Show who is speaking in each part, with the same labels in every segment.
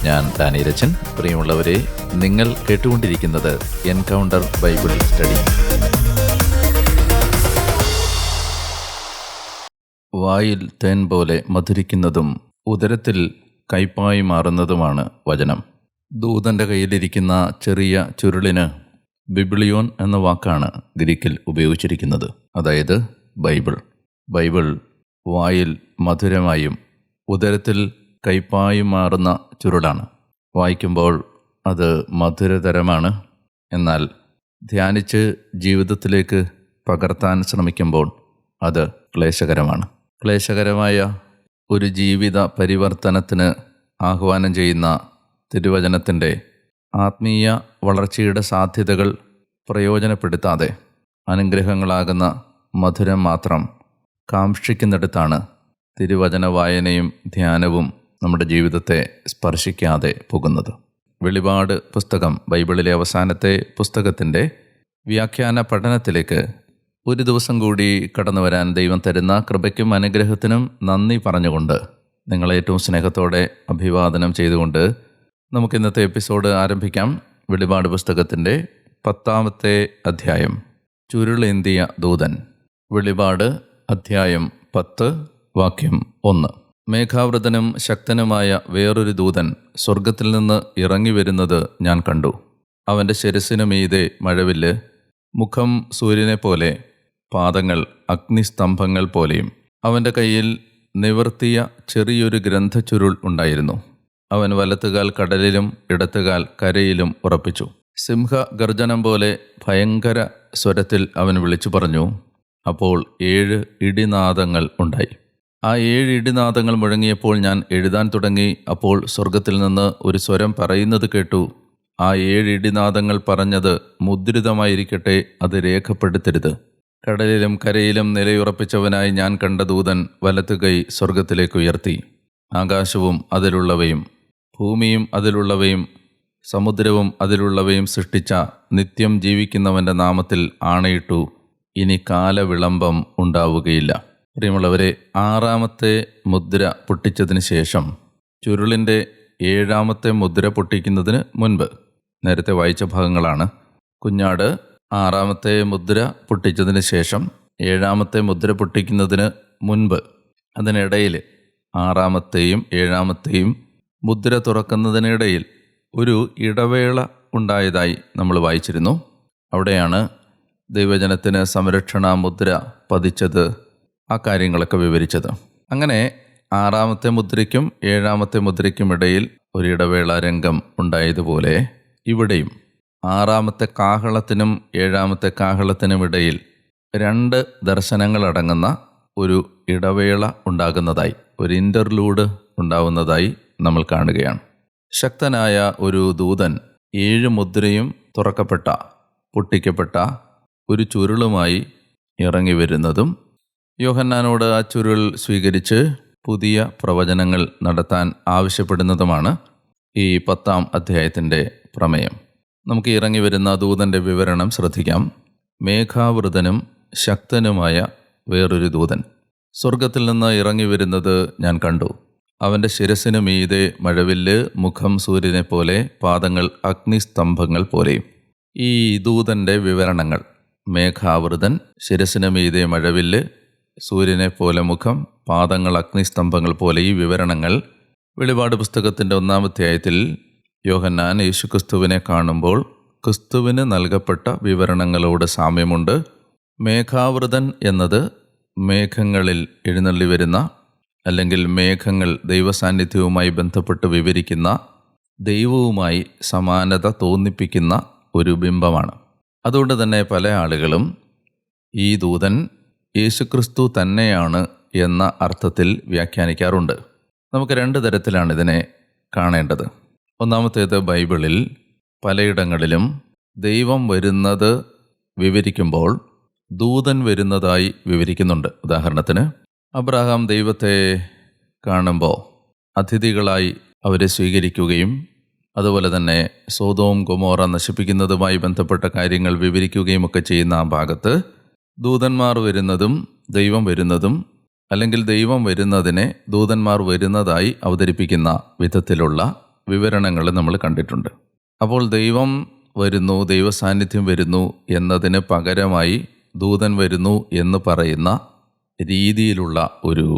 Speaker 1: ഞാൻ ഡാനിയലച്ചൻ. പ്രിയമുള്ളവരെ, നിങ്ങൾ കേട്ടുകൊണ്ടിരിക്കുന്നത് എൻകൗണ്ടർ ബൈബിൾ സ്റ്റഡി. വായിൽ തേൻ പോലെ മധുരിക്കുന്നതും ഉദരത്തിൽ കയ്പായി മാറുന്നതുമാണ് വചനം. ദൂതൻ്റെ കയ്യിലിരിക്കുന്ന ചെറിയ ചുരുളിന് ബിബ്ലിയോൻ എന്ന വാക്കാണ് ഗ്രീക്കിൽ ഉപയോഗിച്ചിരിക്കുന്നത്, അതായത് ബൈബിൾ. ബൈബിൾ വായിൽ മധുരമായും ഉദരത്തിൽ കയ്പായി മാറുന്ന ചുരുളാണ്. വായിക്കുമ്പോൾ അത് മധുരതരമാണ്. എന്നാൽ ധ്യാനിച്ച് ജീവിതത്തിലേക്ക് പകർത്താൻ ശ്രമിക്കുമ്പോൾ അത് ക്ലേശകരമാണ്. ക്ലേശകരമായ ഒരു ജീവിത പരിവർത്തനത്തിന് ആഹ്വാനം ചെയ്യുന്ന തിരുവചനത്തിൻ്റെ ആത്മീയ വളർച്ചയുടെ സാധ്യതകൾ പ്രയോജനപ്പെടുത്താതെ അനുഗ്രഹങ്ങളാകുന്ന മധുരം മാത്രം കാക്ഷിക്കുന്നിടത്താണ് തിരുവചന വായനയും ധ്യാനവും നമ്മുടെ ജീവിതത്തെ സ്പർശിക്കാതെ പോകുന്നത്. വെളിപാട് പുസ്തകം, ബൈബിളിലെ അവസാനത്തെ പുസ്തകത്തിൻ്റെ വ്യാഖ്യാന പഠനത്തിലേക്ക് ഒരു ദിവസം കൂടി കടന്നു വരാൻ ദൈവം തരുന്ന കൃപയ്ക്കും അനുഗ്രഹത്തിനും നന്ദി പറഞ്ഞുകൊണ്ട്, നിങ്ങളെ ഏറ്റവും സ്നേഹത്തോടെ അഭിവാദനം ചെയ്തുകൊണ്ട് നമുക്ക് ഇന്നത്തെ എപ്പിസോഡ് ആരംഭിക്കാം. വെളിപാട് പുസ്തകത്തിൻ്റെ 10-ാമത്തെ അധ്യായം, ചുരുളേന്തിയ ദൂതൻ. വെളിപാട് അധ്യായം 10, വാക്യം 1. മേഘാവൃതനും ശക്തനുമായ വേറൊരു ദൂതൻ സ്വർഗത്തിൽ നിന്ന് ഇറങ്ങി വരുന്നത് ഞാൻ കണ്ടു. അവൻ്റെ ശിരസ്സിനു മീതെ മഴവില്ല്, മുഖം സൂര്യനെ പോലെ, പാദങ്ങൾ അഗ്നിസ്തംഭങ്ങൾ പോലെയും. അവൻ്റെ കയ്യിൽ നിവർത്തിയ ചെറിയൊരു ഗ്രന്ഥച്ചുരുൾ ഉണ്ടായിരുന്നു. അവൻ വലത്തുകാൽ കടലിലും ഇടത്തുകാൽ കരയിലും ഉറപ്പിച്ചു. സിംഹഗർജനം പോലെ ഭയങ്കര സ്വരത്തിൽ അവൻ വിളിച്ചു പറഞ്ഞു. അപ്പോൾ 7 ഇടിനാദങ്ങൾ ഉണ്ടായി. ആ 7 ഇടിനാദങ്ങൾ മുഴങ്ങിയപ്പോൾ ഞാൻ എഴുതാൻ തുടങ്ങി. അപ്പോൾ സ്വർഗത്തിൽ നിന്ന് ഒരു സ്വരം പറയുന്നത് കേട്ടു. ആ 7 ഇടിനാദങ്ങൾ പറഞ്ഞത്, മുദ്രിതമായിരിക്കട്ടെ, അത് രേഖപ്പെടുത്തരുത്. കടലിലും കരയിലും നിലയുറപ്പിച്ചവനായി ഞാൻ കണ്ട ദൂതൻ വലത്തുകൈ സ്വർഗത്തിലേക്ക് ഉയർത്തി. ആകാശവും അതിലുള്ളവയും ഭൂമിയും അതിലുള്ളവയും സമുദ്രവും അതിലുള്ളവയും സൃഷ്ടിച്ച നിത്യം ജീവിക്കുന്നവൻ്റെ നാമത്തിൽ ആണയിട്ടു, ഇനി കാലവിളംബം ഉണ്ടാവുകയില്ല. പ്രിയമുള്ളവരെ, 6-ാമത്തെ മുദ്ര പൊട്ടിച്ചതിന് ശേഷം, ചുരുളിൻ്റെ 7-ാമത്തെ മുദ്ര പൊട്ടിക്കുന്നതിന് മുൻപ്, നേരത്തെ വായിച്ച ഭാഗങ്ങളാണ്. കുഞ്ഞാട് 6-ാമത്തെ മുദ്ര പൊട്ടിച്ചതിന് ശേഷം 7-ാമത്തെ മുദ്ര പൊട്ടിക്കുന്നതിന് മുൻപ്, അതിനിടയിൽ 6-ാമത്തെയും 7-ാമത്തെയും മുദ്ര തുറക്കുന്നതിനിടയിൽ ഒരു ഇടവേള ഉണ്ടായതായി നമ്മൾ വായിച്ചിരുന്നു. അവിടെയാണ് ദൈവജനത്തിന് സംരക്ഷണ മുദ്ര പതിച്ചത്, ആ കാര്യങ്ങളൊക്കെ വിവരിച്ചത്. അങ്ങനെ 6-ാമത്തെ മുദ്രയ്ക്കും 7-ാമത്തെ മുദ്രയ്ക്കും ഇടയിൽ ഒരു ഇടവേള രംഗം ഉണ്ടായതുപോലെ ഇവിടെയും 6-ാമത്തെ കാഹളത്തിനും 7-ാമത്തെ കാഹളത്തിനും ഇടയിൽ 2 ദർശനങ്ങളടങ്ങുന്ന ഒരു ഇടവേള ഉണ്ടാകുന്നതായി, ഒരു ഇൻ്റർലൂഡ് ഉണ്ടാവുന്നതായി നമ്മൾ കാണുകയാണ്. ശക്തനായ ഒരു ദൂതൻ 7 മുദ്രയും തുറക്കപ്പെട്ട, പൊട്ടിക്കപ്പെട്ട ഒരു ചുരുളുമായി ഇറങ്ങി വരുന്നതും യോഹന്നാനോട് ആ ചുരുൾ സ്വീകരിച്ച് പുതിയ പ്രവചനങ്ങൾ നടത്താൻ ആവശ്യപ്പെടുന്നതുമാണ് ഈ 10-ാം അധ്യായത്തിൻ്റെ പ്രമേയം. നമുക്ക് ഇറങ്ങി വരുന്ന ദൂതൻ്റെ വിവരണം ശ്രദ്ധിക്കാം. മേഘാവൃതനും ശക്തനുമായ വേറൊരു ദൂതൻ സ്വർഗത്തിൽ നിന്ന് ഇറങ്ങി വരുന്നത് ഞാൻ കണ്ടു. അവൻ്റെ ശിരസ്സിനു മീതെ മഴവില്ല്, മുഖം സൂര്യനെ പോലെ, പാദങ്ങൾ അഗ്നിസ്തംഭങ്ങൾ പോലെയും. ഈ ദൂതൻ്റെ വിവരണങ്ങൾ, മേഘാവൃതൻ, ശിരസ്സിനു മീതെ മഴവില്ല്, സൂര്യനെ പോലെ മുഖം, പാദങ്ങൾ അഗ്നിസ്തംഭങ്ങൾ പോലെ, ഈ വിവരണങ്ങൾ വെളിപാട് പുസ്തകത്തിൻ്റെ 1-ാം അധ്യായത്തിൽ യോഹന്നാൻ യേശുക്രിസ്തുവിനെ കാണുമ്പോൾ ക്രിസ്തുവിന് നൽകപ്പെട്ട വിവരണങ്ങളോട് സാമ്യമുണ്ട്. മേഘാവൃതൻ എന്നത് മേഘങ്ങളിൽ എഴുന്നള്ളി വരുന്ന, അല്ലെങ്കിൽ മേഘങ്ങൾ ദൈവസാന്നിധ്യവുമായി ബന്ധപ്പെട്ട് വിവരിക്കുന്ന, ദൈവവുമായി സമാനത തോന്നിപ്പിക്കുന്ന ഒരു ബിംബമാണ്. അതുകൊണ്ട് തന്നെ പല ആളുകളും ഈ ദൂതൻ യേശുക്രിസ്തു തന്നെയാണ് എന്ന അർത്ഥത്തിൽ വ്യാഖ്യാനിക്കാറുണ്ട്. നമുക്ക് 2 തരത്തിലാണ് ഇതിനെ കാണേണ്ടത്. ഒന്നാമത്തേത്, ബൈബിളിൽ പലയിടങ്ങളിലും ദൈവം വരുന്നത് വിവരിക്കുമ്പോൾ ദൂതൻ വരുന്നതായി വിവരിക്കുന്നുണ്ട്. ഉദാഹരണത്തിന്, അബ്രഹാം ദൈവത്തെ കാണുമ്പോൾ അതിഥികളായി അവരെ സ്വീകരിക്കുകയും അതുപോലെ തന്നെ സോദോം ഗൊമോറ നശിപ്പിക്കുന്നതുമായി ബന്ധപ്പെട്ട കാര്യങ്ങൾ വിവരിക്കുകയും ഒക്കെ ചെയ്യുന്ന ആ ഭാഗത്ത് ദൂതന്മാർ വരുന്നതും ദൈവം വരുന്നതും, അല്ലെങ്കിൽ ദൈവം വരുന്നതിനെ ദൂതന്മാർ വരുന്നതായി അവതരിപ്പിക്കുന്ന വിധത്തിലുള്ള വിവരണങ്ങൾ നമ്മൾ കണ്ടിട്ടുണ്ട്. അപ്പോൾ ദൈവം വരുന്നു, ദൈവസാന്നിധ്യം വരുന്നു എന്നതിന് പകരമായി ദൂതൻ വരുന്നു എന്ന് പറയുന്ന രീതിയിലുള്ള ഒരു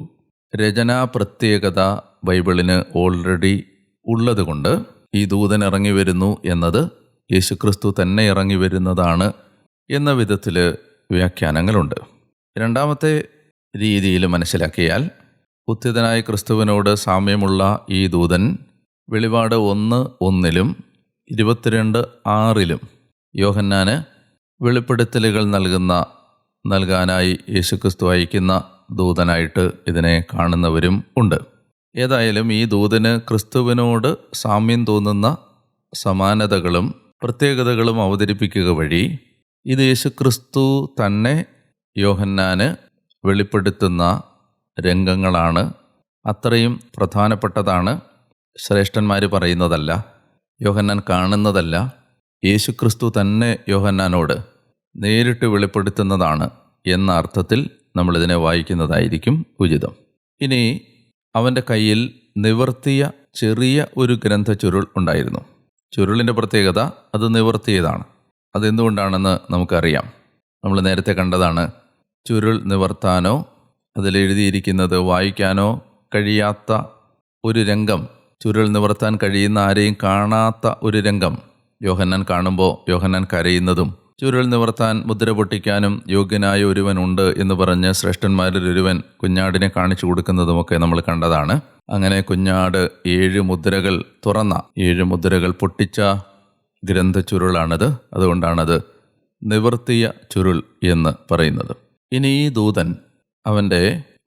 Speaker 1: രചനാ പ്രത്യേകത ബൈബിളിന് ഓൾറെഡി ഉള്ളതുകൊണ്ട് ഈ ദൂതൻ ഇറങ്ങി വരുന്നു എന്നത് യേശുക്രിസ്തു തന്നെ ഇറങ്ങി വരുന്നതാണ് എന്ന വിധത്തിൽ വ്യാഖ്യാനങ്ങളുണ്ട്. രണ്ടാമത്തെ രീതിയിൽ മനസ്സിലാക്കിയാൽ ഉത്ഥിതനായ ക്രിസ്തുവിനോട് സാമ്യമുള്ള ഈ ദൂതൻ വെളിപാട് 1:1 22:6 യോഹന്നാന് വെളിപ്പെടുത്തലുകൾ നൽകാനായി യേശുക്രിസ്തു അയക്കുന്ന ദൂതനായിട്ട് ഇതിനെ കാണുന്നവരും ഉണ്ട്. ഏതായാലും ഈ ദൂതന് ക്രിസ്തുവിനോട് സാമ്യം തോന്നുന്ന സമാനതകളും പ്രത്യേകതകളും അവതരിപ്പിക്കുക വഴി ഇത് യേശുക്രിസ്തു തന്നെ യോഹന്നാന് വെളിപ്പെടുത്തുന്ന രംഗങ്ങളാണ്. അത്രയും പ്രധാനപ്പെട്ടതാണ്. ശ്രേഷ്ഠന്മാർ പറയുന്നതല്ല, യോഹന്നാൻ കാണുന്നതല്ല, യേശുക്രിസ്തു തന്നെ യോഹന്നാനോട് നേരിട്ട് വെളിപ്പെടുത്തുന്നതാണ് എന്ന അർത്ഥത്തിൽ നമ്മളിതിനെ വായിക്കുന്നതായിരിക്കും ഉചിതം. ഇനി അവൻ്റെ കയ്യിൽ നിവർത്തിയ ചെറിയ ഒരു ഗ്രന്ഥച്ചുരുൾ ഉണ്ടായിരുന്നു. ചുരുളിൻ്റെ പ്രത്യേകത അത് നിവർത്തിയതാണ്. അതെന്തുകൊണ്ടാണെന്ന് നമുക്കറിയാം. നമ്മൾ നേരത്തെ കണ്ടതാണ്. ചുരുൾ നിവർത്താനോ അതിലെഴുതിയിരിക്കുന്നത് വായിക്കാനോ കഴിയാത്ത ഒരു രംഗം, ചുരുൾ നിവർത്താൻ കഴിയുന്ന ആരെയും കാണാത്ത ഒരു രംഗം യോഹന്നാൻ കാണുമ്പോൾ യോഹന്നാൻ കരയുന്നതും, ചുരുൾ നിവർത്താൻ മുദ്ര പൊട്ടിക്കാനും യോഗ്യനായ ഒരുവനുണ്ട് എന്ന് പറഞ്ഞ് ശ്രേഷ്ഠന്മാരിൽ ഒരുവൻ കുഞ്ഞാടിനെ കാണിച്ചു കൊടുക്കുന്നതുമൊക്കെ നമ്മൾ കണ്ടതാണ്. അങ്ങനെ കുഞ്ഞാട് 7 മുദ്രകൾ തുറന്ന 7 മുദ്രകൾ പൊട്ടിച്ച ഗ്രന്ഥച്ചുരുളാണത്. അതുകൊണ്ടാണത് നിവർത്തിയ ചുരുൾ എന്ന് പറയുന്നത്. ഇനി ഈ ദൂതൻ അവൻ്റെ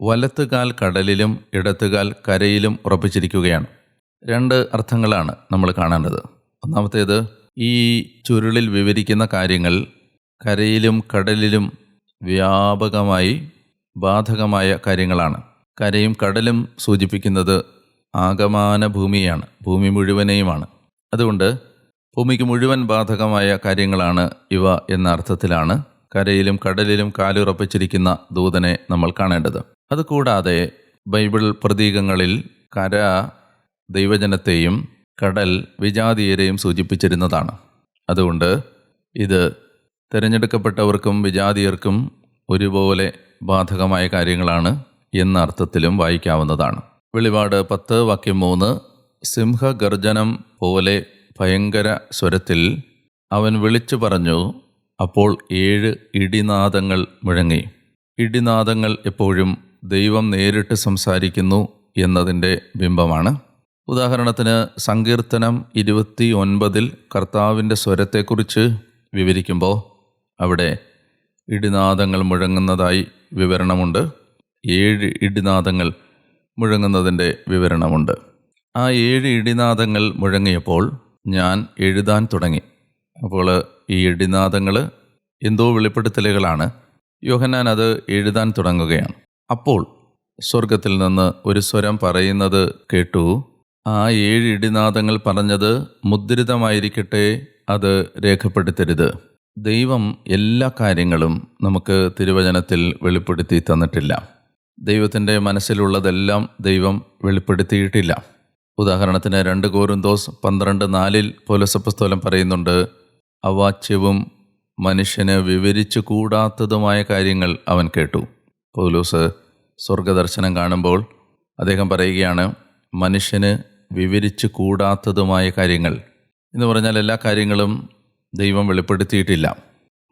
Speaker 1: വലത്തുകാൽ കടലിലും ഇടത്തുകാൽ കരയിലും ഉറപ്പിച്ചിരിക്കുകയാണ്. 2 അർത്ഥങ്ങളാണ് നമ്മൾ കാണേണ്ടത്. ഒന്നാമത്തേത്, ഈ ചുരുളിൽ വിവരിക്കുന്ന കാര്യങ്ങൾ കരയിലും കടലിലും വ്യാപകമായി ബാധകമായ കാര്യങ്ങളാണ്. കരയും കടലും സൂചിപ്പിക്കുന്നത് ആകമാന ഭൂമിയാണ്, ഭൂമി മുഴുവനെയുമാണ്. അതുകൊണ്ട് ഭൂമിക്ക് മുഴുവൻ ബാധകമായ കാര്യങ്ങളാണ് ഇവ എന്ന അർത്ഥത്തിലാണ് കരയിലും കടലിലും കാലുറപ്പിച്ചിരിക്കുന്ന ദൂതനെ നമ്മൾ കാണേണ്ടത്. അതുകൂടാതെ ബൈബിൾ പ്രതീകങ്ങളിൽ കര ദൈവജനത്തെയും കടൽ വിജാതീയരെയും സൂചിപ്പിച്ചിരുന്നതാണ്. അതുകൊണ്ട് ഇത് തിരഞ്ഞെടുക്കപ്പെട്ടവർക്കും വിജാതീയർക്കും ഒരുപോലെ ബാധകമായ കാര്യങ്ങളാണ് എന്ന അർത്ഥത്തിലും വായിക്കാവുന്നതാണ്. വെളിപാട് 10:3 സിംഹഗർജനം പോലെ ഭയങ്കര സ്വരത്തിൽ അവൻ വിളിച്ചു പറഞ്ഞു, അപ്പോൾ 7 ഇടിനാദങ്ങൾ മുഴങ്ങി. ഇടിനാദങ്ങൾ എപ്പോഴും ദൈവം നേരിട്ട് സംസാരിക്കുന്നു എന്നതിൻ്റെ ബിംബമാണ്. ഉദാഹരണത്തിന് സങ്കീർത്തനം 29 കർത്താവിൻ്റെ സ്വരത്തെക്കുറിച്ച് വിവരിക്കുമ്പോൾ അവിടെ ഇടിനാദങ്ങൾ മുഴങ്ങുന്നതായി വിവരണമുണ്ട്. 7 ഇടിനാദങ്ങൾ മുഴങ്ങുന്നതിൻ്റെ വിവരണമുണ്ട്. ആ 7 ഇടിനാദങ്ങൾ മുഴങ്ങിയപ്പോൾ ഞാൻ എഴുതാൻ തുടങ്ങി. അപ്പോൾ ഈ ഇടിനാദങ്ങൾ എന്തോ വെളിപ്പെടുത്തലുകളാണ്. യോഹന്നാൻ അത് എഴുതാൻ തുടങ്ങുകയാണ്. അപ്പോൾ സ്വർഗത്തിൽ നിന്ന് ഒരു സ്വരം പറയുന്നത് കേട്ടു, ആ 7 ഇടിനാദങ്ങൾ പറഞ്ഞത് മുദ്രിതമായിരിക്കട്ടെ, അത് രേഖപ്പെടുത്തരുത്. ദൈവം എല്ലാ കാര്യങ്ങളും നമുക്ക് തിരുവചനത്തിൽ വെളിപ്പെടുത്തി തന്നിട്ടില്ല. ദൈവത്തിൻ്റെ മനസ്സിലുള്ളതെല്ലാം ദൈവം വെളിപ്പെടുത്തിയിട്ടില്ല. ഉദാഹരണത്തിന് 2 കോരിന്തോസ് 12:4 പൗലോസപ്പോസ്തലൻ പറയുന്നുണ്ട്, അവാച്യവും മനുഷ്യന് വിവരിച്ചു കൂടാത്തതുമായ കാര്യങ്ങൾ അവൻ കേട്ടു. പൗലോസ് സ്വർഗദർശനം കാണുമ്പോൾ അദ്ദേഹം പറയുകയാണ്, മനുഷ്യന് വിവരിച്ചു കൂടാത്തതുമായ കാര്യങ്ങൾ എന്ന് പറഞ്ഞാൽ എല്ലാ കാര്യങ്ങളും ദൈവം വെളിപ്പെടുത്തിയിട്ടില്ല.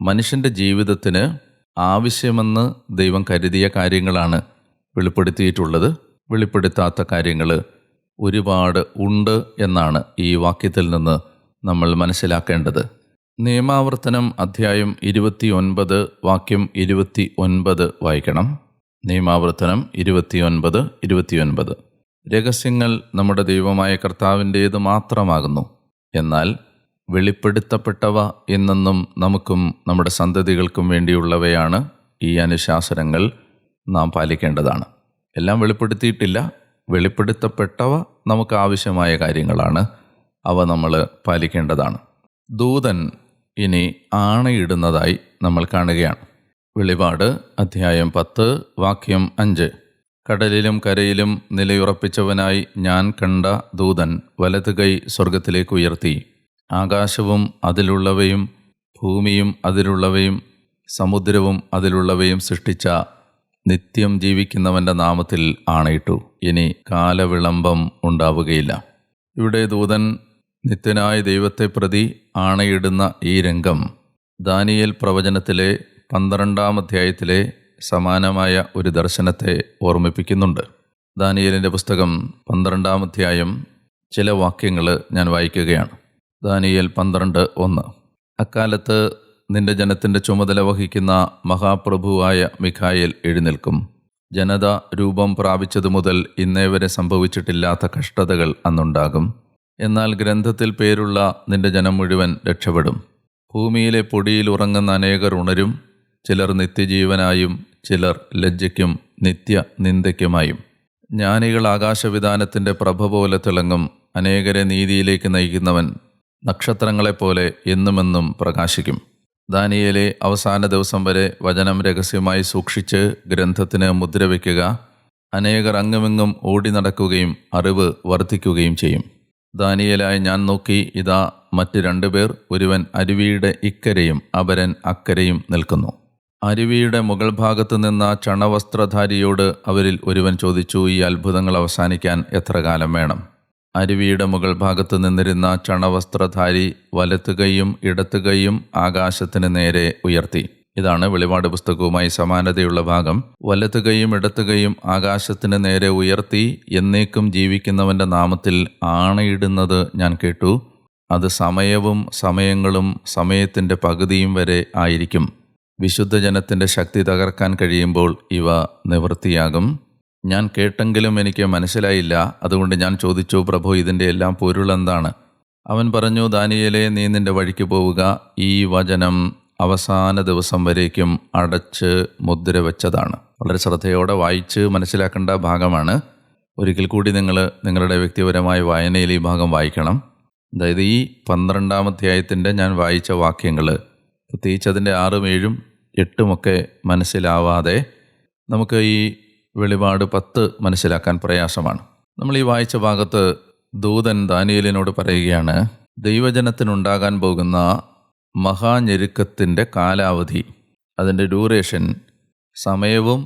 Speaker 1: മനുഷ്യൻ്റെ ജീവിതത്തിന് ആവശ്യമെന്ന് ദൈവം കരുതിയ കാര്യങ്ങളാണ് വെളിപ്പെടുത്തിയിട്ടുള്ളത്. വെളിപ്പെടുത്താത്ത കാര്യങ്ങൾ ഒരുപാട് ഉണ്ട് എന്നാണ് ഈ വാക്യത്തിൽ നിന്ന് നമ്മൾ മനസ്സിലാക്കേണ്ടത്. നിയമാവർത്തനം അധ്യായം 29 വാക്യം 29 വായിക്കണം. നിയമാവർത്തനം 29:29 രഹസ്യങ്ങൾ നമ്മുടെ ദൈവമായ കർത്താവിൻ്റേത് മാത്രമാകുന്നു, എന്നാൽ വെളിപ്പെടുത്തപ്പെട്ടവ എന്നെന്നും നമുക്കും നമ്മുടെ സന്തതികൾക്കും വേണ്ടിയുള്ളവയാണ്. ഈ അനുശാസനങ്ങൾ നാം പാലിക്കേണ്ടതാണ്. എല്ലാം വെളിപ്പെടുത്തിയിട്ടില്ല, വെളിപ്പെടുത്തപ്പെട്ടവ നമുക്ക് ആവശ്യമായ കാര്യങ്ങളാണ്. അവ നമ്മൾ പാലിക്കേണ്ടതാണ്. ദൂതൻ ഇനി ആണയിടുന്നതായി നമ്മൾ കാണുകയാണ്. വെളിപാട് അധ്യായം 10 വാക്യം 5 കടലിലും കരയിലും നിലയുറപ്പിച്ചവനായി ഞാൻ കണ്ട ദൂതൻ വലതുകൈ സ്വർഗത്തിലേക്ക് ഉയർത്തി. ആകാശവും അതിലുള്ളവയും ഭൂമിയും അതിലുള്ളവയും സമുദ്രവും അതിലുള്ളവയും സൃഷ്ടിച്ച നിത്യം ജീവിക്കുന്നവൻ്റെ നാമത്തിൽ ആണയിട്ടു, ഇനി കാലവിളംബം ഉണ്ടാവുകയില്ല. ഇവിടെ ദൂതൻ നിത്യനായ ദൈവത്തെ പ്രതി ആണയിടുന്ന ഈ രംഗം ദാനിയേൽ പ്രവചനത്തിലെ 12-ാം അധ്യായത്തിലെ സമാനമായ ഒരു ദർശനത്തെ ഓർമ്മിപ്പിക്കുന്നുണ്ട്. ദാനിയേലിൻ്റെ പുസ്തകം 12-ാം അധ്യായം ചില വാക്യങ്ങൾ ഞാൻ വായിക്കുകയാണ്. ദാനിയേൽ 12:1. അക്കാലത്ത് നിന്റെ ജനത്തിൻ്റെ ചുമതല വഹിക്കുന്ന മഹാപ്രഭുവായ മിഖായേൽ എഴുന്നേൽക്കും. ജനത രൂപം പ്രാപിച്ചതു മുതൽ ഇന്നേ വരെ സംഭവിച്ചിട്ടില്ലാത്ത കഷ്ടതകൾ അന്നുണ്ടാകും. എന്നാൽ ഗ്രന്ഥത്തിൽ പേരുള്ള നിന്റെ ജനം മുഴുവൻ രക്ഷപ്പെടും. ഭൂമിയിലെ പൊടിയിൽ ഉറങ്ങുന്ന അനേകർ ഉണരും, ചിലർ നിത്യജീവനായും ചിലർ ലജ്ജയ്ക്കും നിത്യനിന്ദയ്ക്കുമായും. ജ്ഞാനികൾ ആകാശവിധാനത്തിൻ്റെ പ്രഭ പോലെ തിളങ്ങും. അനേകരെ നീതിയിലേക്ക് നയിക്കുന്നവൻ നക്ഷത്രങ്ങളെപ്പോലെ എന്നുമെന്നും പ്രകാശിക്കും. ദാനിയേലെ, അവസാന ദിവസം വരെ വചനം രഹസ്യമായി സൂക്ഷിച്ച് ഗ്രന്ഥത്തിന് മുദ്രവയ്ക്കുക. അനേകർ അങ്ങുമിങ്ങും ഓടി നടക്കുകയും അറിവ് വർദ്ധിക്കുകയും ചെയ്യും. ദാനിയേലായ ഞാൻ നോക്കി, ഇതാ മറ്റ് 2 പേർ, ഒരുവൻ അരുവിയുടെ ഇക്കരയും അപരൻ അക്കരയും നിൽക്കുന്നു. അരുവിയുടെ മുകൾ ഭാഗത്ത് നിന്ന ചണവസ്ത്രധാരിയോട് അവരിൽ ഒരുവൻ ചോദിച്ചു, ഈ അത്ഭുതങ്ങൾ അവസാനിക്കാൻ എത്ര കാലം വേണം? അരുവിയുടെ മുകൾ ഭാഗത്ത് നിന്നിരുന്ന ചണവസ്ത്രധാരി വലത്തുകൈയും ഇടത്തുകൈയും ആകാശത്തിന് നേരെ ഉയർത്തി. ഇതാണ് വെളിപാട് പുസ്തകവുമായി സമാനതയുള്ള ഭാഗം. വലത്തുകൈയും ഇടത്തുകൈയും ആകാശത്തിന് നേരെ ഉയർത്തി എന്നേക്കും ജീവിക്കുന്നവൻ്റെ നാമത്തിൽ ആണയിടുന്നത് ഞാൻ കേട്ടു. അത് സമയവും സമയങ്ങളും സമയത്തിൻ്റെ പകുതിയും വരെ ആയിരിക്കും. വിശുദ്ധ ജനത്തിൻ്റെ ശക്തി തകർക്കാൻ കഴിയുമ്പോൾ ഇവ നിവൃത്തിയാകും. ഞാൻ കേട്ടെങ്കിലും എനിക്ക് മനസ്സിലായില്ല. അതുകൊണ്ട് ഞാൻ ചോദിച്ചു, പ്രഭു, ഇതിൻ്റെ എല്ലാം പൊരുളെന്താണ്? അവൻ പറഞ്ഞു, ദാനിയേലേ, നീ നിൻ്റെ വഴിക്ക് പോവുക. ഈ വചനം അവസാന ദിവസം വരേക്കും അടച്ച് മുദ്ര വെച്ചതാണ്. വളരെ ശ്രദ്ധയോടെ വായിച്ച് മനസ്സിലാക്കേണ്ട ഭാഗമാണ്. ഒരിക്കൽ കൂടി നിങ്ങളുടെ വ്യക്തിപരമായ വായനയിൽ ഈ ഭാഗം വായിക്കണം. അതായത് ഈ 12-ാം അധ്യായത്തിൻ്റെ ഞാൻ വായിച്ച വാക്യങ്ങൾ, പ്രത്യേകിച്ച് അതിൻ്റെ 6, 7, 8 മനസ്സിലാവാതെ നമുക്ക് ഈ വെളിപാട് 10 മനസ്സിലാക്കാൻ പ്രയാസമാണ്. നമ്മൾ ഈ വായിച്ച ഭാഗത്ത് ദൂതൻ ദാനിയേലിനോട് പറയുകയാണ്, ദൈവജനത്തിനുണ്ടാകാൻ പോകുന്ന മഹാഞെരുക്കത്തിൻ്റെ കാലാവധി, അതിൻ്റെ ഡ്യൂറേഷൻ, സമയവും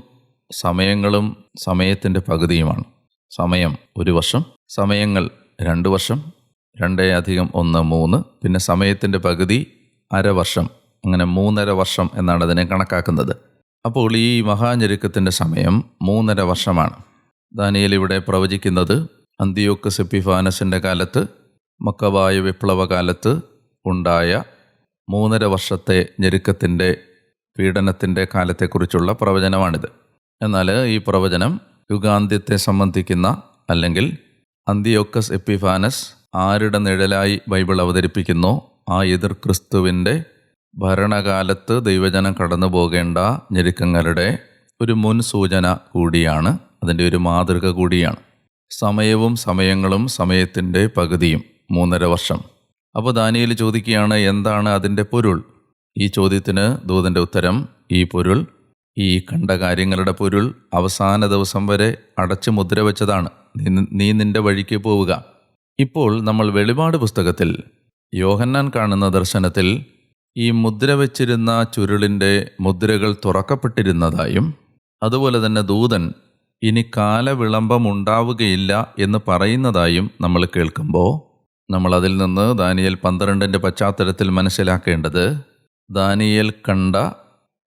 Speaker 1: സമയങ്ങളും സമയത്തിൻ്റെ പകുതിയുമാണ്. സമയം 1 വർഷം, സമയങ്ങൾ 2 വർഷം, 2 + 1 3, പിന്നെ സമയത്തിൻ്റെ പകുതി അര വർഷം, അങ്ങനെ 3.5 വർഷം എന്നാണ് അതിനെ കണക്കാക്കുന്നത്. അപ്പോൾ ഈ മഹാഞെരുക്കത്തിൻ്റെ സമയം 3.5 വർഷമാണ്. ദാനിയേൽ ഇവിടെ പ്രവചിക്കുന്നത് അന്തിയോക്കസ് എപ്പിഫാനസിൻ്റെ കാലത്ത്, മക്കബായ വിപ്ലവകാലത്ത് ഉണ്ടായ 3.5 വർഷത്തെ ഞെരുക്കത്തിൻ്റെ പീഡനത്തിൻ്റെ കാലത്തെക്കുറിച്ചുള്ള പ്രവചനമാണിത്. എന്നാൽ ഈ പ്രവചനം യുഗാന്ത്യത്തെ സംബന്ധിക്കുന്ന, അല്ലെങ്കിൽ അന്തിയോക്കസ് എപ്പിഫാനസ് ആരുടെ നിഴലായി ബൈബിൾ അവതരിപ്പിക്കുന്നോ ആ എതിർ ക്രിസ്തുവിൻ്റെ ഭരണകാലത്ത് ദൈവജനം കടന്നു പോകേണ്ട ഞെരുക്കങ്ങളുടെ ഒരു മുൻസൂചന കൂടിയാണ്, അതിൻ്റെ ഒരു മാതൃക കൂടിയാണ്. സമയവും സമയങ്ങളും സമയത്തിൻ്റെ പകുതിയും 3.5 വർഷം. അപ്പോൾ ദാനിയേൽ ചോദിക്കുകയാണ്, എന്താണ് അതിൻ്റെ പൊരുൾ? ഈ ചോദ്യത്തിന് ദൂതൻ്റെ ഉത്തരം, ഈ പൊരുൾ, ഈ കണ്ട കാര്യങ്ങളുടെ പൊരുൾ അവസാന ദിവസം വരെ അടച്ചു മുദ്ര വെച്ചതാണ്. നീ നിൻ്റെ വഴിക്ക് പോവുക. ഇപ്പോൾ നമ്മൾ വെളിപാട് പുസ്തകത്തിൽ യോഹന്നാൻ കാണുന്ന ദർശനത്തിൽ ഈ മുദ്ര വച്ചിരുന്ന ചുരുളിൻ്റെ മുദ്രകൾ തുറക്കപ്പെട്ടിരുന്നതായും, അതുപോലെ തന്നെ ദൂതൻ ഇനി കാലവിളംബം ഉണ്ടാവുകയില്ല എന്ന് പറയുന്നതായും നമ്മൾ കേൾക്കുമ്പോൾ, നമ്മൾ അതിൽ നിന്ന് ദാനിയേൽ 12-ന്റെ പശ്ചാത്തലത്തിൽ മനസ്സിലാക്കേണ്ടത്, ദാനിയേൽ കണ്ട,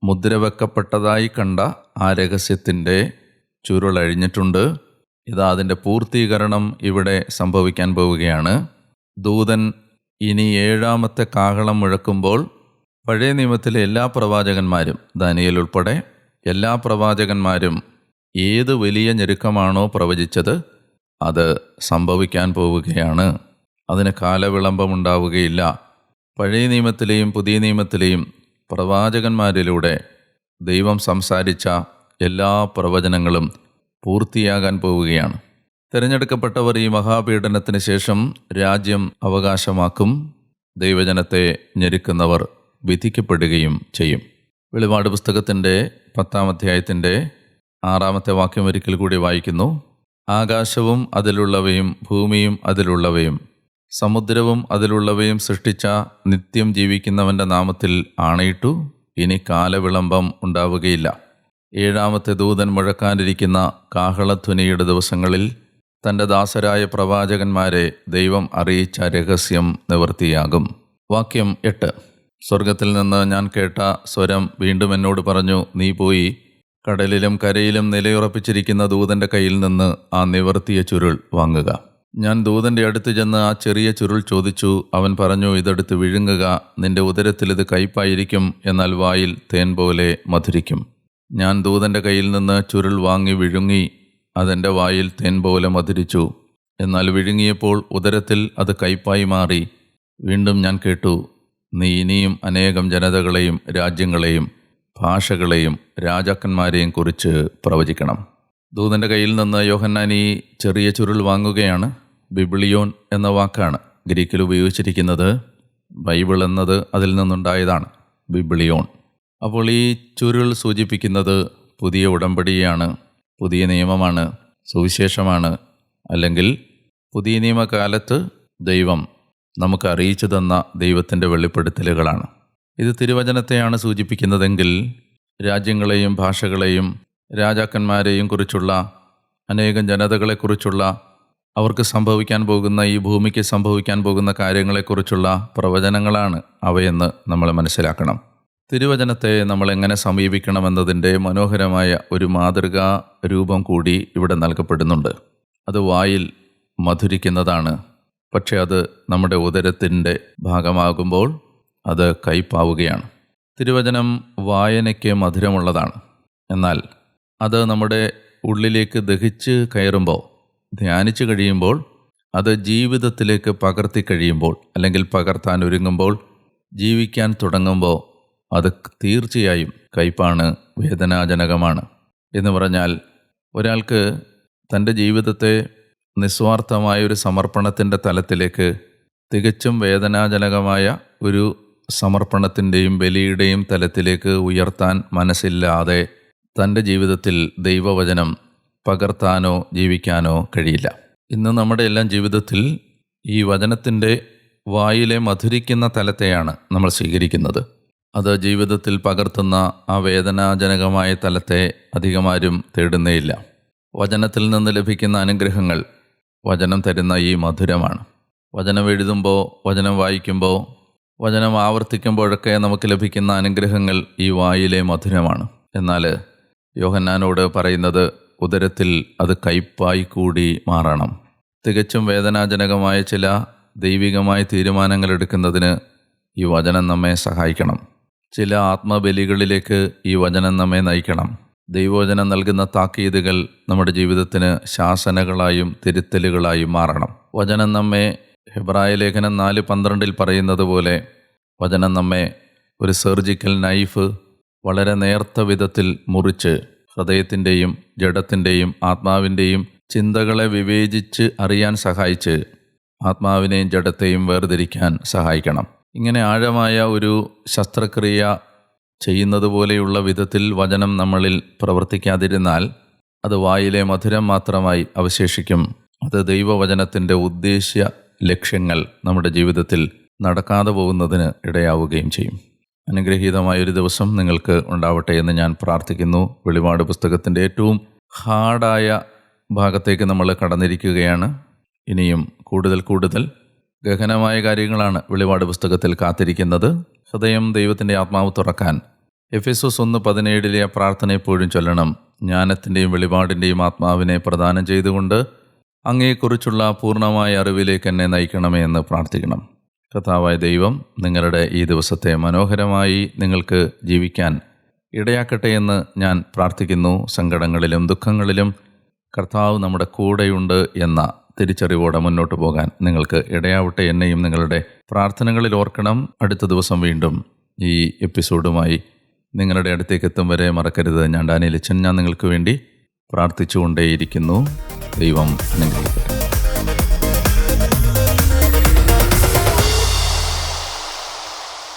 Speaker 1: മുദ്രവെക്കപ്പെട്ടതായി കണ്ട ആ രഹസ്യത്തിൻ്റെ ചുരുളഴിഞ്ഞിട്ടുണ്ട്. ഇതാ അതിൻ്റെ പൂർത്തീകരണം ഇവിടെ സംഭവിക്കാൻ പോവുകയാണ്. ദൂതൻ ഇനി 7ാമത്തെ കാഹളം മുഴക്കുമ്പോൾ പഴയ നിയമത്തിലെ എല്ലാ പ്രവാചകന്മാരും, ദാനിയേൽ ഉൾപ്പെടെ എല്ലാ പ്രവാചകന്മാരും ഏത് വലിയ ഞെരുക്കമാണോ പ്രവചിച്ചത് അത് സംഭവിക്കാൻ പോവുകയാണ്. അതിന് കാലവിളംബമുണ്ടാവുകയില്ല. പഴയ നിയമത്തിലെയും പുതിയ നിയമത്തിലെയും പ്രവാചകന്മാരിലൂടെ ദൈവം സംസാരിച്ച എല്ലാ പ്രവചനങ്ങളും പൂർത്തിയാകാൻ പോവുകയാണ്. തിരഞ്ഞെടുക്കപ്പെട്ടവർ ഈ മഹാപീഡനത്തിന് ശേഷം രാജ്യം അവകാശമാക്കും. ദൈവജനത്തെ ഞെരുക്കുന്നവർ വിധിക്കപ്പെടുകയും ചെയ്യും. വെളിപാട് പുസ്തകത്തിൻ്റെ 10-ാം അധ്യായത്തിൻ്റെ 6-ാമത്തെ വാക്യം ഒരിക്കൽ കൂടി വായിക്കുന്നു. ആകാശവും അതിലുള്ളവയും ഭൂമിയും അതിലുള്ളവയും സമുദ്രവും അതിലുള്ളവയും സൃഷ്ടിച്ച നിത്യം ജീവിക്കുന്നവൻ്റെ നാമത്തിൽ ആണയിട്ടു, ഇനി കാലവിളംബം ഉണ്ടാവുകയില്ല. 7-ാമത്തെ ദൂതൻ മുഴക്കാനിരിക്കുന്ന കാഹളധ്വനിയുടെ ദിവസങ്ങളിൽ തൻ്റെ ദാസരായ പ്രവാചകന്മാരെ ദൈവം അറിയിച്ച രഹസ്യം നിവൃത്തിയാകും. വാക്യം 8. സ്വർഗത്തിൽ നിന്ന് ഞാൻ കേട്ട സ്വരം വീണ്ടും എന്നോട് പറഞ്ഞു, നീ പോയി കടലിലും കരയിലും നിലയുറപ്പിച്ചിരിക്കുന്ന ദൂതൻ്റെ കയ്യിൽ നിന്ന് ആ നിവർത്തിയ ചുരുൾ വാങ്ങുക. ഞാൻ ദൂതൻ്റെ അടുത്ത് ചെന്ന് ആ ചെറിയ ചുരുൾ ചോദിച്ചു. അവൻ പറഞ്ഞു, ഇതെടുത്ത് വിഴുങ്ങുക, നിന്റെ ഉദരത്തിൽ ഇത് കയ്പായിരിക്കും, എന്നാൽ വായിൽ തേൻ പോലെ മധുരിക്കും. ഞാൻ ദൂതൻ്റെ കയ്യിൽ നിന്ന് ചുരുൾ വാങ്ങി വിഴുങ്ങി, അതെൻ്റെ വായിൽ തേൻ പോലെ മധുരിച്ചു. എന്നാൽ വിഴുങ്ങിയപ്പോൾ ഉദരത്തിൽ അത് കയ്പായി മാറി. വീണ്ടും ഞാൻ കേട്ടു, നീ ഇനിയും അനേകം ജനതകളെയും രാജ്യങ്ങളെയും ഭാഷകളെയും രാജാക്കന്മാരെയും കുറിച്ച് പ്രവചിക്കണം. ദൂതൻ്റെ കയ്യിൽ നിന്ന് യോഹന്നാൻ ഈ ചെറിയ ചുരുൾ വാങ്ങുകയാണ്. ബിബ്ലിയോൻ എന്ന വാക്കാണ് ഗ്രീക്കിൽ ഉപയോഗിച്ചിരിക്കുന്നത്. ബൈബിൾ എന്നത് അതിൽ നിന്നുണ്ടായതാണ്, ബിബ്ലിയോൻ. അപ്പോൾ ഈ ചുരുൾ സൂചിപ്പിക്കുന്നത് പുതിയ ഉടമ്പടിയാണ്, പുതിയ നിയമമാണ്, സുവിശേഷമാണ്. അല്ലെങ്കിൽ പുതിയ നിയമകാലത്ത് ദൈവം നമുക്ക് അറിയിച്ചു തന്ന ദൈവത്തിൻ്റെ വെളിപ്പെടുത്തലുകളാണ്. ഇത് തിരുവചനത്തെയാണ് സൂചിപ്പിക്കുന്നതെങ്കിൽ രാജ്യങ്ങളെയും ഭാഷകളെയും രാജാക്കന്മാരെയും കുറിച്ചുള്ള, അനേകം ജനതകളെക്കുറിച്ചുള്ള, അവർക്ക് സംഭവിക്കാൻ പോകുന്ന, ഈ ഭൂമിക്ക് സംഭവിക്കാൻ പോകുന്ന കാര്യങ്ങളെക്കുറിച്ചുള്ള പ്രവചനങ്ങളാണ് അവയെന്ന് നമ്മൾ മനസ്സിലാക്കണം. തിരുവചനത്തെ നമ്മൾ എങ്ങനെ സമീപിക്കണമെന്നതിൻ്റെ മനോഹരമായ ഒരു മാതൃകാ രൂപം കൂടി ഇവിടെ നൽകപ്പെടുന്നുണ്ട്. അത് വായിൽ മധുരിക്കുന്നതാണ്. പക്ഷെ അത് നമ്മുടെ ഉദരത്തിൻ്റെ ഭാഗമാകുമ്പോൾ അത് കയ്പാവുകയാണ്. തിരുവചനം വായനയ്ക്ക് മധുരമുള്ളതാണ്. എന്നാൽ അത് നമ്മുടെ ഉള്ളിലേക്ക് ദഹിച്ച് കയറുമ്പോൾ, ധ്യാനിച്ചു കഴിയുമ്പോൾ, അത് ജീവിതത്തിലേക്ക് പകർത്തി കഴിയുമ്പോൾ, അല്ലെങ്കിൽ പകർത്താൻ ഒരുങ്ങുമ്പോൾ, ജീവിക്കാൻ തുടങ്ങുമ്പോൾ അത് തീർച്ചയായും കയ്പാണ്, വേദനാജനകമാണ്. എന്ന് പറഞ്ഞാൽ ഒരാൾക്ക് തൻ്റെ ജീവിതത്തെ നിസ്വാർത്ഥമായൊരു സമർപ്പണത്തിൻ്റെ തലത്തിലേക്ക്, തികച്ചും വേദനാജനകമായ ഒരു സമർപ്പണത്തിൻ്റെയും ബലിയുടെയും തലത്തിലേക്ക് ഉയർത്താൻ മനസ്സില്ലാതെ തൻ്റെ ജീവിതത്തിൽ ദൈവവചനം പകർത്താനോ ജീവിക്കാനോ കഴിയില്ല. ഇന്ന് നമ്മുടെ എല്ലാം ജീവിതത്തിൽ ഈ വചനത്തിൻ്റെ വായിലെ മധുരിക്കുന്ന തലത്തെയാണ് നമ്മൾ സ്വീകരിക്കുന്നത്. അത് ജീവിതത്തിൽ പകർത്തുന്ന ആ വേദനാജനകമായ തലത്തെ അധികമാരും തേടുന്നേയില്ല. വചനത്തിൽ നിന്ന് ലഭിക്കുന്ന അനുഗ്രഹങ്ങൾ വചനം തരുന്ന ഈ മധുരമാണ്. വചനം എഴുതുമ്പോൾ, വചനം വായിക്കുമ്പോൾ, വചനം ആവർത്തിക്കുമ്പോഴൊക്കെ നമുക്ക് ലഭിക്കുന്ന അനുഗ്രഹങ്ങൾ ഈ വായിലെ മധുരമാണ്. എന്നാൽ യോഹന്നാനോട് പറയുന്നത് ഉദരത്തിൽ അത് കയ്പായി കൂടി മാറണം. തികച്ചും വേദനാജനകമായ ചില ദൈവികമായ തീരുമാനങ്ങൾ എടുക്കുന്നതിന് ഈ വചനം നമ്മെ സഹായിക്കണം. ചില ആത്മബലികളിലേക്ക് ഈ വചനം നമ്മെ നയിക്കണം. ദൈവവചനം നൽകുന്ന താക്കീതുകൾ നമ്മുടെ ജീവിതത്തിന് ശാസനകളായും തിരുത്തലുകളായും മാറണം. വചനം നമ്മെ ഹെബ്രായ ലേഖനം 4:12 പറയുന്നത് പോലെ, വചനം നമ്മെ ഒരു സർജിക്കൽ നൈഫ് വളരെ നേർത്ത വിധത്തിൽ മുറിച്ച് ഹൃദയത്തിൻ്റെയും ജഡത്തിൻ്റെയും ആത്മാവിൻ്റെയും ചിന്തകളെ വിവേചിച്ച് അറിയാൻ സഹായിച്ച് ആത്മാവിനെയും ജഡത്തെയും വേർതിരിക്കാൻ സഹായിക്കണം. ഇങ്ങനെ ആഴമായ ഒരു ശസ്ത്രക്രിയ ചെയ്യുന്നത് പോലെയുള്ള വിധത്തിൽ വചനം നമ്മളിൽ പ്രവർത്തിക്കാതിരുന്നാൽ അത് വായിലെ മധുരം മാത്രമായി അവശേഷിക്കും. അത് ദൈവവചനത്തിൻ്റെ ഉദ്ദേശ്യ ലക്ഷ്യങ്ങൾ നമ്മുടെ ജീവിതത്തിൽ നടക്കാതെ പോകുന്നതിന് ഇടയാവുകയും ചെയ്യും. അനുഗ്രഹീതമായൊരു ദിവസം നിങ്ങൾക്ക് ഉണ്ടാവട്ടെ എന്ന് ഞാൻ പ്രാർത്ഥിക്കുന്നു. വെളിപാട് പുസ്തകത്തിൻ്റെ ഏറ്റവും ഹാർഡായ ഭാഗത്തേക്ക് നമ്മൾ കടന്നിരിക്കുകയാണ്. ഇനിയും കൂടുതൽ ഗഹനമായ കാര്യങ്ങളാണ് വെളിപാട് പുസ്തകത്തിൽ കാത്തിരിക്കുന്നത്. ഹൃദയം ദൈവത്തിൻ്റെ ആത്മാവ് തുറക്കാൻ എഫെസോസ് 1:17 പ്രാർത്ഥന എപ്പോഴും ചൊല്ലണം. ജ്ഞാനത്തിൻ്റെയും വെളിപാടിൻ്റെയും ആത്മാവിനെ പ്രദാനം ചെയ്തുകൊണ്ട് അങ്ങയെക്കുറിച്ചുള്ള പൂർണ്ണമായ അറിവിലേക്ക് എന്നെ നയിക്കണമേ എന്ന് പ്രാർത്ഥിക്കണം. കർത്താവായ ദൈവം നിങ്ങളുടെ ഈ ദിവസത്തെ മനോഹരമായി നിങ്ങൾക്ക് ജീവിക്കാൻ ഇടയാക്കട്ടെ എന്ന് ഞാൻ പ്രാർത്ഥിക്കുന്നു. സങ്കടങ്ങളിലും ദുഃഖങ്ങളിലും കർത്താവ് നമ്മുടെ കൂടെയുണ്ട് എന്ന തിരിച്ചറിവോടെ മുന്നോട്ട് പോകാൻ നിങ്ങൾക്ക് ഇടയാവട്ടെ. എന്നെയും നിങ്ങളുടെ പ്രാർത്ഥനകളിൽ ഓർക്കണം. അടുത്ത ദിവസം വീണ്ടും ഈ എപ്പിസോഡുമായി നിങ്ങളുടെ അടുത്തേക്ക് എത്തും വരെ മറക്കരുത്. ഞാൻ ഡാനിയൽ അച്ഛൻ, ഞാൻ നിങ്ങൾക്ക് വേണ്ടി പ്രാർത്ഥിച്ചുകൊണ്ടേയിരിക്കുന്നു. ദൈവം അനുഗ്രഹിക്കട്ടെ.